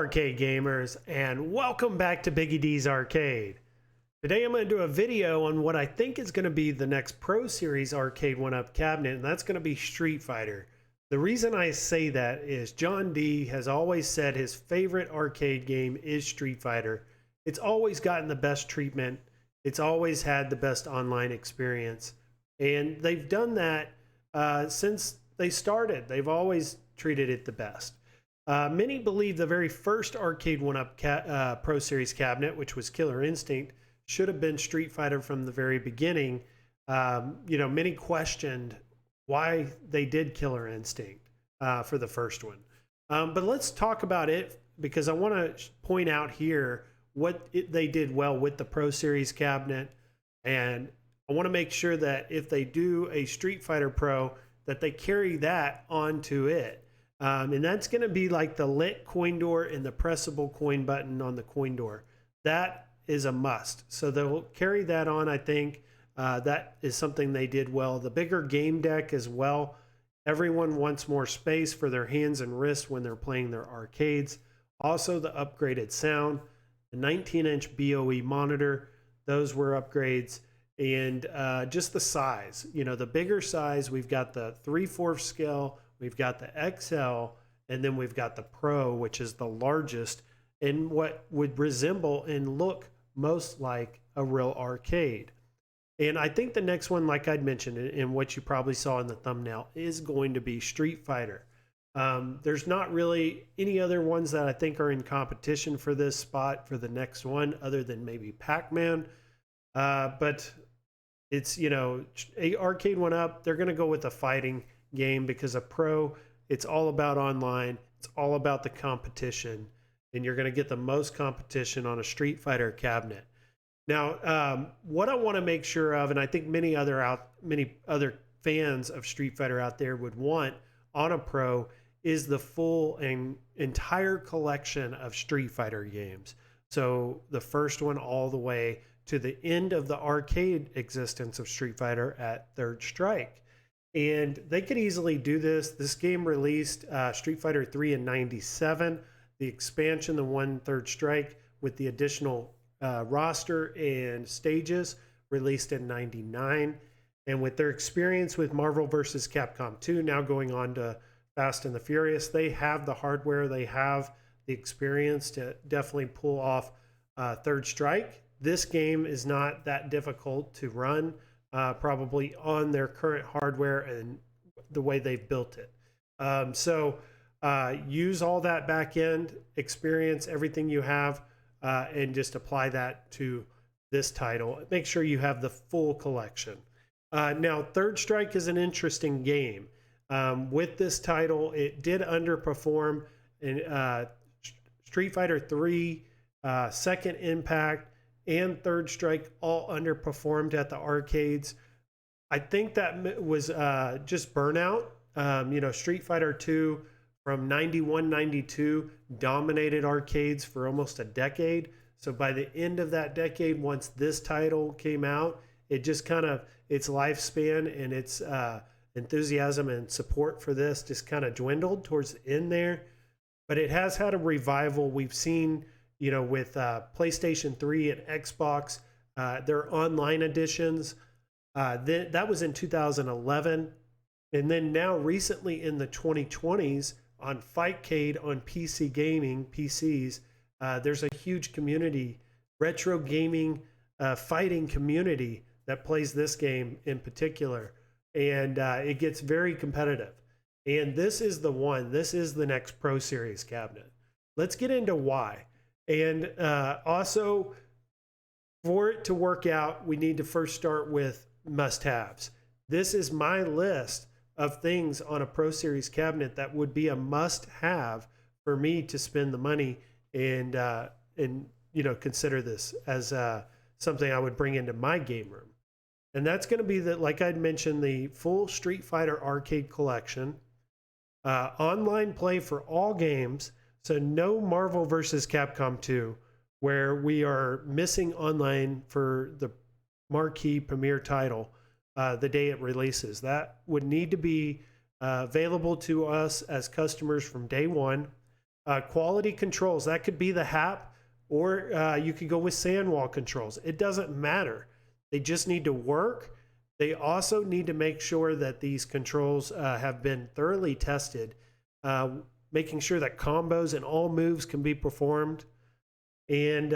arcade gamers, and welcome back to Biggie D's Arcade. Today I'm going to do a video on what I think is going to be the next Pro Series Arcade 1-Up cabinet, and that's going to be Street Fighter. The reason I say that is John D has always said his favorite arcade game is Street Fighter. It's always gotten the best treatment. It's always had the best online experience. And they've done that since they started. They've always treated it the best. Many believe the very first arcade 1-Up Pro Series cabinet, which was Killer Instinct, should have been Street Fighter from the very beginning. Many questioned why they did Killer Instinct for the first one. But let's talk about it, because I want to point out here what they did well with the Pro Series cabinet. And I want to make sure that if they do a Street Fighter Pro, that they carry that onto it. And that's going to be like the lit coin door and the pressable coin button on the coin door. That is a must. So they'll carry that on, I think. That is something they did well. The bigger game deck as well. Everyone wants more space for their hands and wrists when they're playing their arcades. Also, the upgraded sound, the 19-inch BOE monitor, those were upgrades. And just the size, the bigger size, we've got the 3/4 scale, we've got the XL, and then we've got the Pro, which is the largest in what would resemble and look most like a real arcade. And I think the next one, like I'd mentioned, and what you probably saw in the thumbnail, is going to be Street Fighter. There's not really any other ones that I think are in competition for this spot for the next one, other than maybe Pac-Man. But it's, a arcade 1-Up, they're going to go with a fighting game, because a Pro, it's all about online, it's all about the competition, and you're going to get the most competition on a Street Fighter cabinet. Now, what I want to make sure of, and I think many other fans of Street Fighter out there would want on a Pro, is the full and entire collection of Street Fighter games. So the first one all the way to the end of the arcade existence of Street Fighter at Third Strike. And they could easily do this. This game released Street Fighter 3 in '97. The expansion, the one Third Strike, with the additional roster and stages, released in '99. And with their experience with Marvel vs. Capcom 2, now going on to Fast and the Furious, they have the hardware, they have the experience to definitely pull off Third Strike. This game is not that difficult to run, probably on their current hardware and the way they've built it. Use all that back end experience, everything you have, and just apply that to this title. Make sure you have the full collection. Now, Third Strike is an interesting game. With this title, it did underperform in Street Fighter 3, Second Impact, and Third Strike all underperformed at the arcades. I think that was just burnout. Street Fighter 2 from '91, '92 dominated arcades for almost a decade. So by the end of that decade, once this title came out, it just its lifespan and its enthusiasm and support for this just kind of dwindled towards the end there. But it has had a revival. We've seen, with PlayStation 3 and Xbox, their online editions. That was in 2011. And then now recently in the 2020s on Fightcade on PC gaming, PCs, there's a huge community, retro gaming, fighting community that plays this game in particular. And it gets very competitive. And this is the one. This is the next Pro Series cabinet. Let's get into why. And also, for it to work out, we need to first start with must-haves. This is my list of things on a Pro Series cabinet that would be a must-have for me to spend the money and consider this as something I would bring into my game room. And that's going to be, like I'd mentioned, the full Street Fighter arcade collection, online play for all games. So no Marvel vs. Capcom 2, where we are missing online for the marquee premier title the day it releases. That would need to be available to us as customers from day one. Quality controls, that could be the HAP, or you could go with sandwall controls. It doesn't matter. They just need to work. They also need to make sure that these controls have been thoroughly tested, making sure that combos and all moves can be performed. And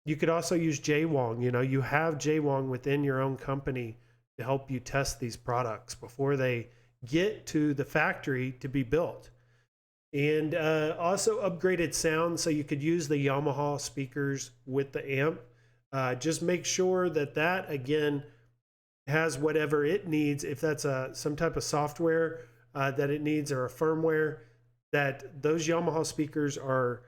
you could also use JWONG. You know, you have JWONG within your own company to help you test these products before they get to the factory to be built. And also upgraded sound, so you could use the Yamaha speakers with the amp. Just make sure that that, again, has whatever it needs. If that's some type of software that it needs, or a firmware, that those Yamaha speakers are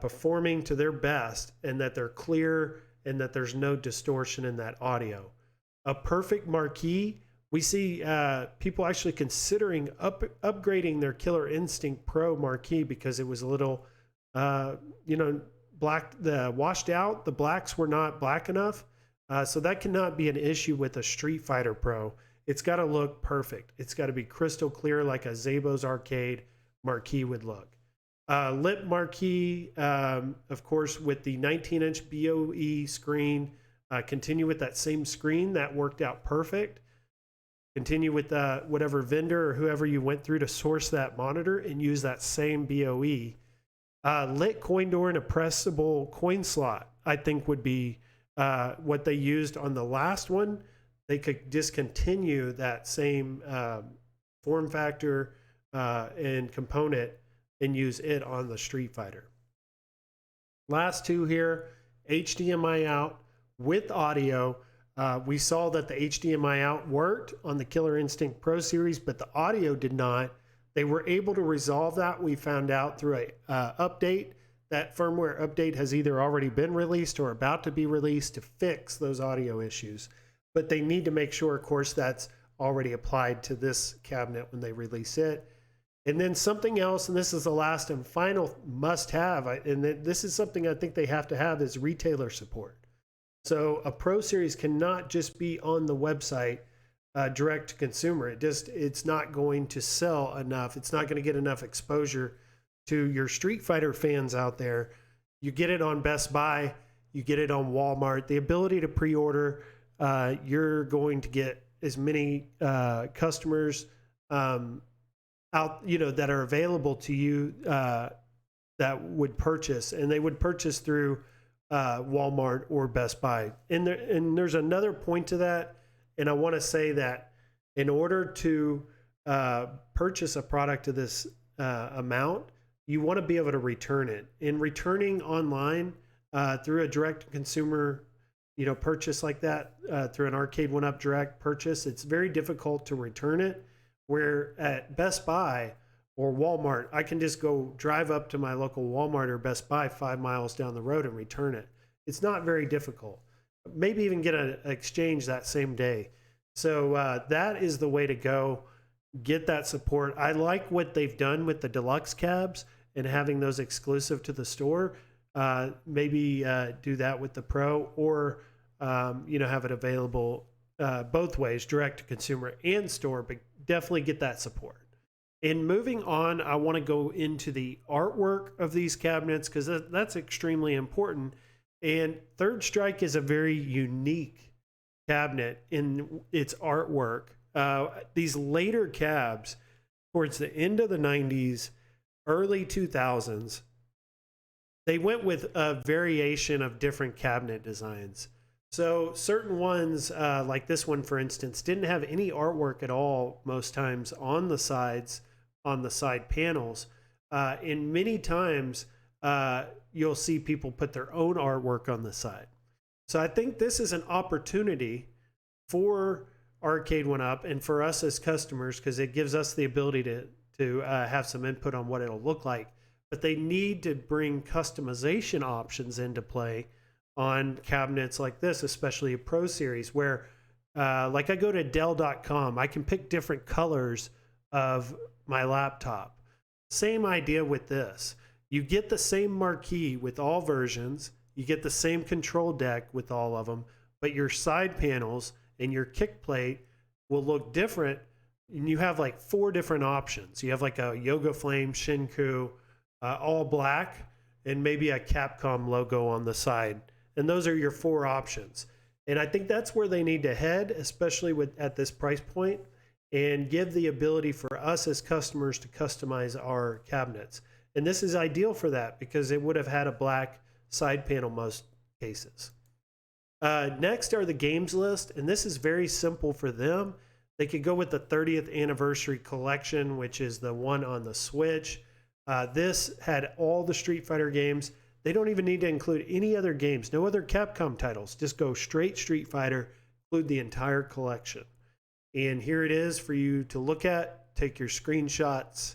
performing to their best, and that they're clear, and that there's no distortion in that audio. A perfect marquee. We see people actually considering upgrading their Killer Instinct Pro marquee because it was a little, black, washed out. The blacks were not black enough. So that cannot be an issue with a Street Fighter Pro. It's got to look perfect. It's got to be crystal clear, like a Zabos Arcade marquee would look. Lip marquee, of course, with the 19-inch BOE screen. Continue with that same screen. That worked out perfect. Continue with whatever vendor or whoever you went through to source that monitor, and use that same BOE. Lit coin door and a pressable coin slot, I think, would be what they used on the last one. They could discontinue that same form factor and component and use it on the Street Fighter. Last two here, HDMI out with audio. We saw that the HDMI out worked on the Killer Instinct Pro series, but the audio did not. They were able to resolve that. We found out through a update. That firmware update has either already been released or about to be released to fix those audio issues. But they need to make sure, of course, that's already applied to this cabinet when they release it. And then something else, and this is the last and final must-have, and this is something I think they have to have, is retailer support. So a Pro Series cannot just be on the website direct to consumer. It's not going to sell enough. It's not going to get enough exposure to your Street Fighter fans out there. You get it on Best Buy, you get it on Walmart. The ability to pre-order, you're going to get as many customers out, that are available to you that would purchase, and they would purchase through Walmart or Best Buy. And there's another point to that, and I want to say that in order to purchase a product of this amount, you want to be able to return it. And returning online through a direct-to-consumer purchase like that, through an Arcade1Up direct purchase, it's very difficult to return it. Where at Best Buy or Walmart, I can just go drive up to my local Walmart or Best Buy 5 miles down the road and return it. It's not very difficult. Maybe even get an exchange that same day. So that is the way to go. Get that support. I like what they've done with the deluxe cabs and having those exclusive to the store. Maybe do that with the Pro, or have it available both ways, direct to consumer and store, but definitely get that support. And moving on, I want to go into the artwork of these cabinets, because that's extremely important. And Third Strike is a very unique cabinet in its artwork. These later cabs, towards the end of the 90s, early 2000s, they went with a variation of different cabinet designs. So certain ones, like this one, for instance, didn't have any artwork at all most times on the sides, on the side panels. And many times you'll see people put their own artwork on the side. So I think this is an opportunity for Arcade1Up and for us as customers, because it gives us the ability to have some input on what it'll look like. But they need to bring customization options into play on cabinets like this, especially a Pro Series, where like I go to Dell.com, I can pick different colors of my laptop. Same idea with this. You get the same marquee with all versions, you get the same control deck with all of them, but your side panels and your kick plate will look different. And you have like 4 different options. You have like a Yoga Flame, Shinku, all black, and maybe a Capcom logo on the side. And those are your 4 options. And I think that's where they need to head, especially at this price point, and give the ability for us as customers to customize our cabinets. And this is ideal for that because it would have had a black side panel most cases. Next are the games list, and this is very simple for them. They could go with the 30th anniversary collection, which is the one on the Switch. This had all the Street Fighter games. They don't even need to include any other games, no other Capcom titles. Just go straight Street Fighter, include the entire collection. And here it is for you to look at, take your screenshots.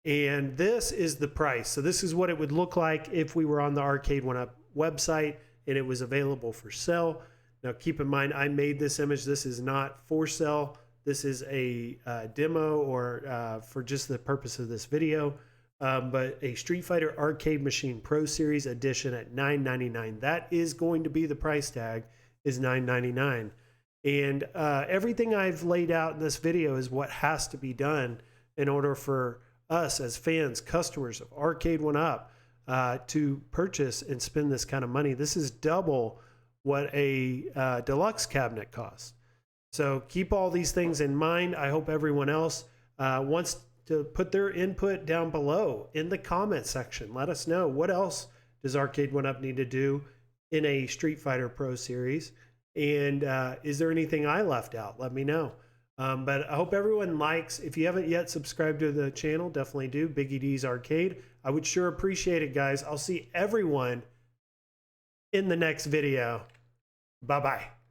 And this is the price. So this is what it would look like if we were on the Arcade1Up website and it was available for sale. Now keep in mind, I made this image. This is not for sale. This is a demo or for just the purpose of this video. But a Street Fighter Arcade Machine Pro Series edition at $9.99. That is going to be the price tag, is $9.99. And everything I've laid out in this video is what has to be done in order for us as fans, customers of Arcade1Up to purchase and spend this kind of money. This is double what a deluxe cabinet costs. So keep all these things in mind. I hope everyone else wants to put their input down below in the comment section. Let us know, what else does Arcade1Up need to do in a Street Fighter Pro Series? And is there anything I left out? Let me know. But I hope everyone likes. If you haven't yet subscribed to the channel, definitely do. Biggie D's Arcade. I would sure appreciate it, guys. I'll see everyone in the next video. Bye-bye.